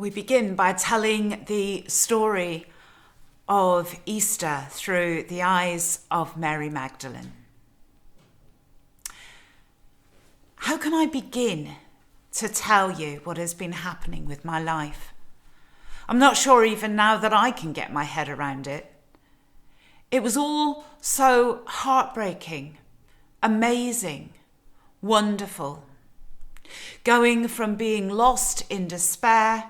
We begin by telling the story of Easter through the eyes of Mary Magdalene. How can I begin to tell you what has been happening with my life? I'm not sure even now that I can get my head around it. It was all so heartbreaking, amazing, wonderful. Going from being lost in despair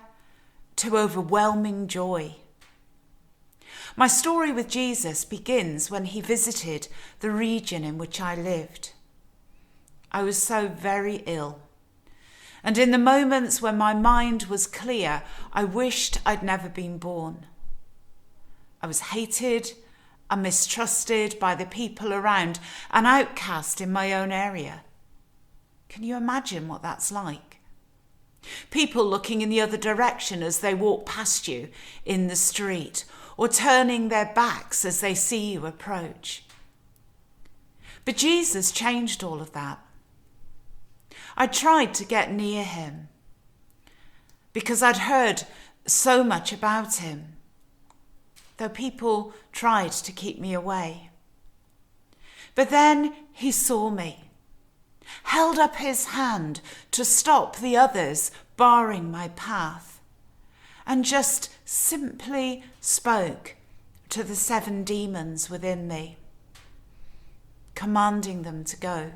to overwhelming joy. My story with Jesus begins when he visited the region in which I lived. I was so very ill. And in the moments when my mind was clear, I wished I'd never been born. I was hated and mistrusted by the people around, an outcast in my own area. Can you imagine what that's like? People looking in the other direction as they walk past you in the street, or turning their backs as they see you approach. But Jesus changed all of that. I tried to get near him because I'd heard so much about him, though people tried to keep me away. But then he saw me, held up his hand to stop the others barring my path, and just simply spoke to the 7 demons within me, commanding them to go.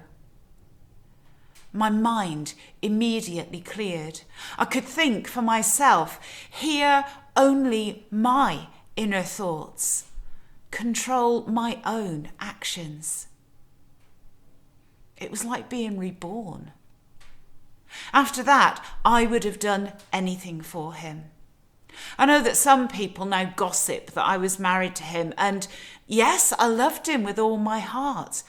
My mind immediately cleared. I could think for myself, hear only my inner thoughts, control my own actions. It was like being reborn. After that, I would have done anything for him. I know that some people now gossip that I was married to him, and yes, I loved him with all my heart.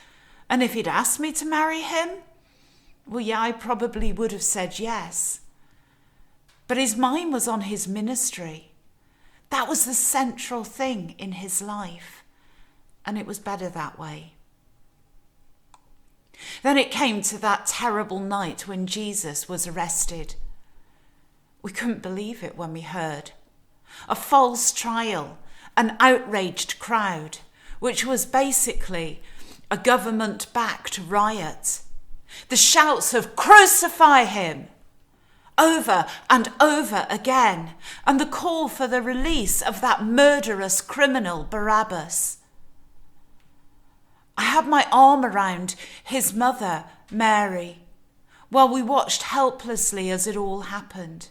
And if he'd asked me to marry him, well, yeah, I probably would have said yes. But his mind was on his ministry. That was the central thing in his life, and it was better that way. Then it came to that terrible night when Jesus was arrested. We couldn't believe it when we heard. A false trial, an outraged crowd, which was basically a government-backed riot. The shouts of "Crucify him!" over and over again, and the call for the release of that murderous criminal Barabbas. I had my arm around his mother, Mary, while we watched helplessly as it all happened.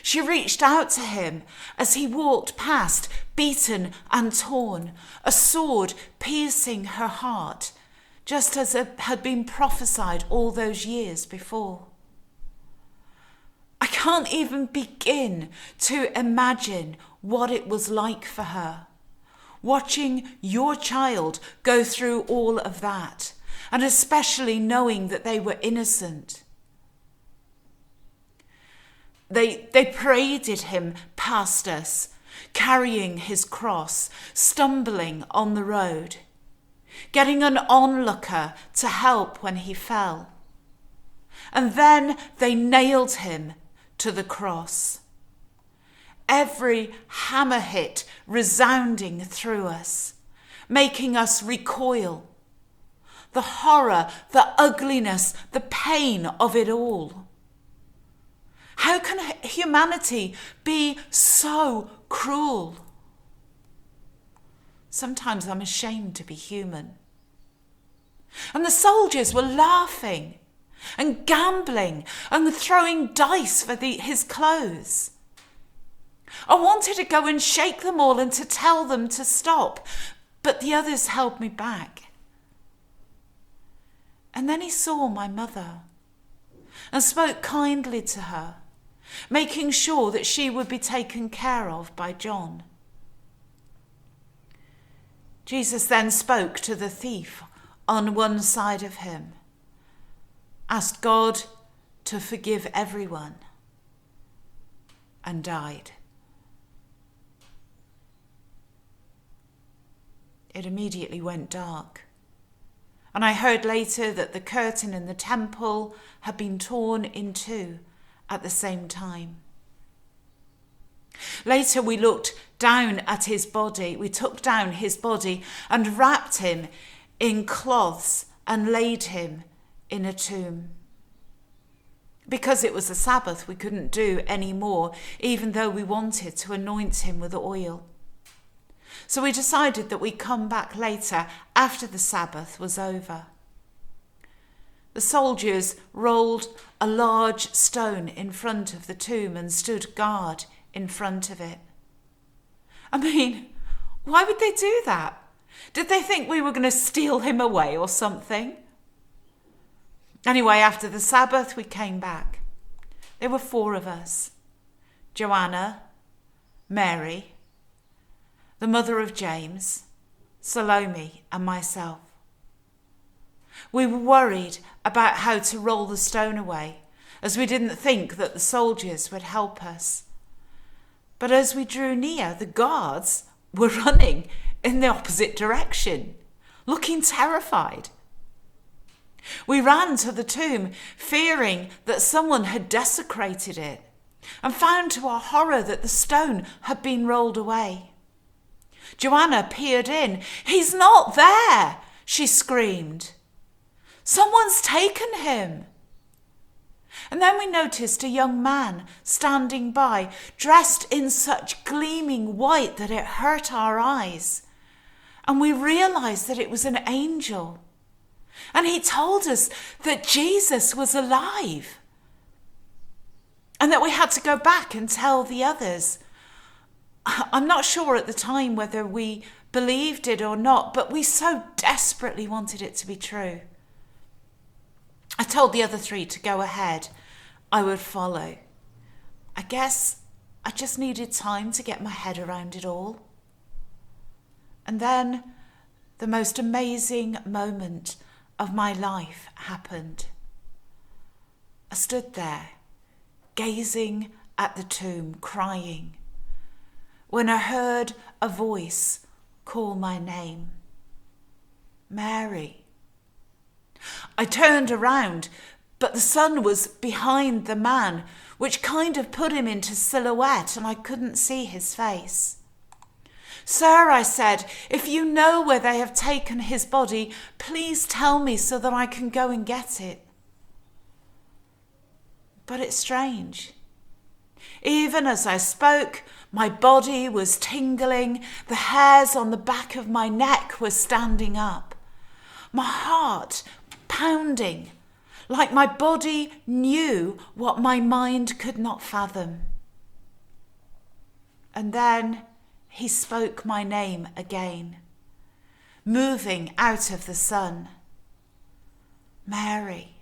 She reached out to him as he walked past, beaten and torn, a sword piercing her heart, just as it had been prophesied all those years before. I can't even begin to imagine what it was like for her, watching your child go through all of that, and especially knowing that they were innocent. They paraded him past us, carrying his cross, stumbling on the road, getting an onlooker to help when he fell. And then they nailed him to the cross. Every hammer hit resounding through us, making us recoil. The horror, the ugliness, the pain of it all. How can humanity be so cruel? Sometimes I'm ashamed to be human. And the soldiers were laughing and gambling and throwing dice for his clothes. I wanted to go and shake them all and to tell them to stop, but the others held me back. And then he saw my mother and spoke kindly to her, making sure that she would be taken care of by John. Jesus then spoke to the thief on one side of him, asked God to forgive everyone, and died. It immediately went dark. And I heard later that the curtain in the temple had been torn in two at the same time. Later we looked down at his body. We took down his body and wrapped him in cloths and laid him in a tomb. Because it was the Sabbath, we couldn't do any more, even though we wanted to anoint him with oil. So we decided that we'd come back later after the Sabbath was over. The soldiers rolled a large stone in front of the tomb and stood guard in front of it. I mean, why would they do that? Did they think we were going to steal him away or something? Anyway, after the Sabbath, we came back. There were 4 of us: Joanna, Mary, the mother of James, Salome, and myself. We were worried about how to roll the stone away, as we didn't think that the soldiers would help us. But as we drew near, the guards were running in the opposite direction, looking terrified. We ran to the tomb, fearing that someone had desecrated it, and found to our horror that the stone had been rolled away. Joanna peered in. "He's not there!" she screamed. "Someone's taken him." And then we noticed a young man standing by, dressed in such gleaming white that it hurt our eyes. And we realized that it was an angel. And he told us that Jesus was alive. And that we had to go back and tell the others. I'm not sure at the time whether we believed it or not, but we so desperately wanted it to be true. I told the other 3 to go ahead. I would follow. I guess I just needed time to get my head around it all. And then the most amazing moment of my life happened. I stood there, gazing at the tomb, crying, when I heard a voice call my name. Mary. I turned around, but the sun was behind the man, which kind of put him into silhouette, and I couldn't see his face. "Sir," I said, "if you know where they have taken his body, please tell me so that I can go and get it." But it's strange. Even as I spoke, my body was tingling, the hairs on the back of my neck were standing up, my heart pounding, like my body knew what my mind could not fathom. And then he spoke my name again, moving out of the sun. Mary.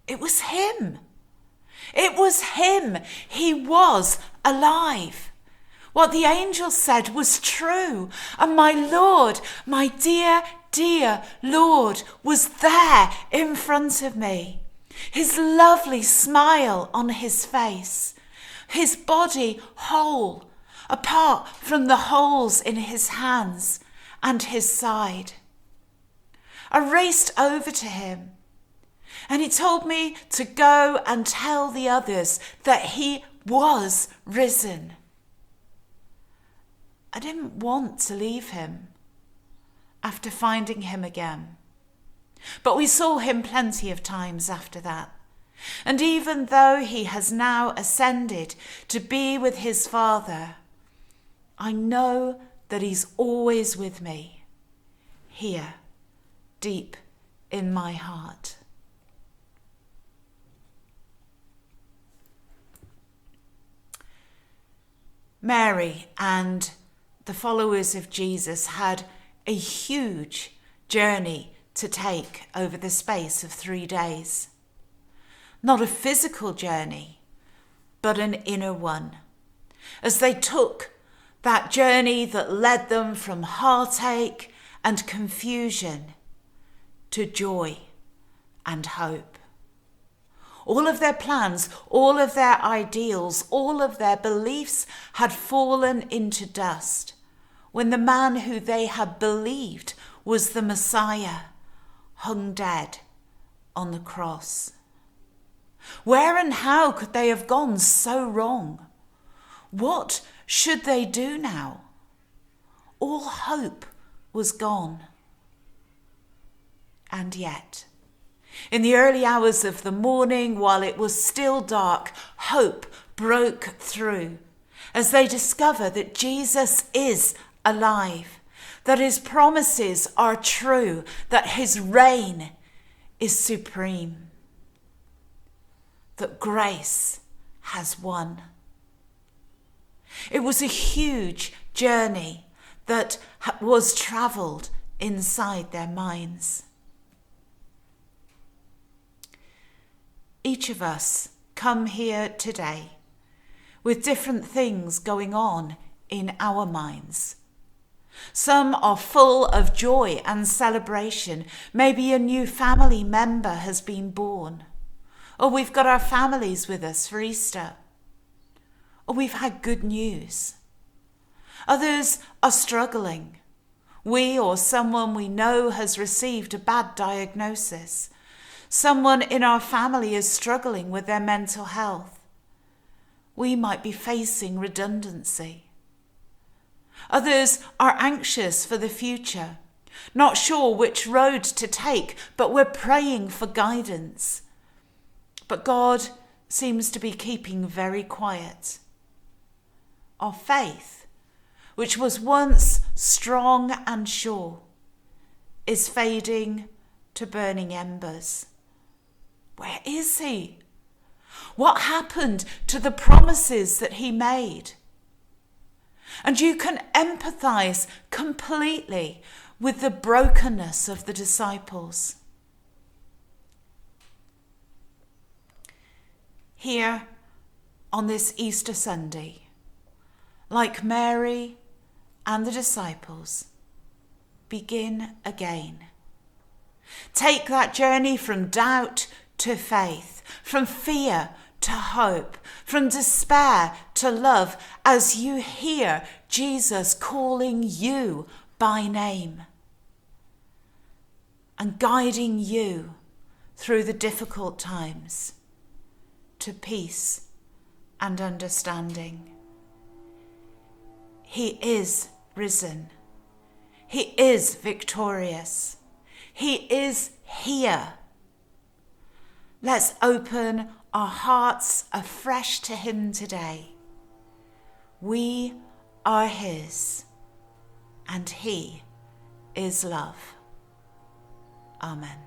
It was him. It was him. He was alive. What the angel said was true. And my Lord, my dear, dear Lord, was there in front of me. His lovely smile on his face. His body whole, apart from the holes in his hands and his side. I raced over to him, and he told me to go and tell the others that he was risen. I didn't want to leave him after finding him again, but we saw him plenty of times after that. And even though he has now ascended to be with his Father, I know that he's always with me, here, deep in my heart. Mary and the followers of Jesus had a huge journey to take over the space of 3 days. Not a physical journey, but an inner one. As they took that journey that led them from heartache and confusion to joy and hope. All of their plans, all of their ideals, all of their beliefs had fallen into dust when the man who they had believed was the Messiah hung dead on the cross. Where and how could they have gone so wrong? What should they do now? All hope was gone. And yet, in the early hours of the morning, while it was still dark, hope broke through as they discover that Jesus is alive, that his promises are true, that his reign is supreme, that grace has won. It was a huge journey that was travelled inside their minds. Each of us come here today with different things going on in our minds. Some are full of joy and celebration. Maybe a new family member has been born, or we've got our families with us for Easter, or we've had good news. Others are struggling. We or someone we know has received a bad diagnosis. Someone in our family is struggling with their mental health. We might be facing redundancy. Others are anxious for the future, not sure which road to take, but we're praying for guidance. But God seems to be keeping very quiet. Our faith, which was once strong and sure, is fading to burning embers. Where is he? What happened to the promises that he made? And you can empathize completely with the brokenness of the disciples. Here on this Easter Sunday, like Mary and the disciples, begin again. Take that journey from doubt to faith, from fear to hope, from despair to love, as you hear Jesus calling you by name and guiding you through the difficult times to peace and understanding. He is risen. He is victorious. He is here. Let's open our hearts afresh to him today. We are his, and he is love. Amen.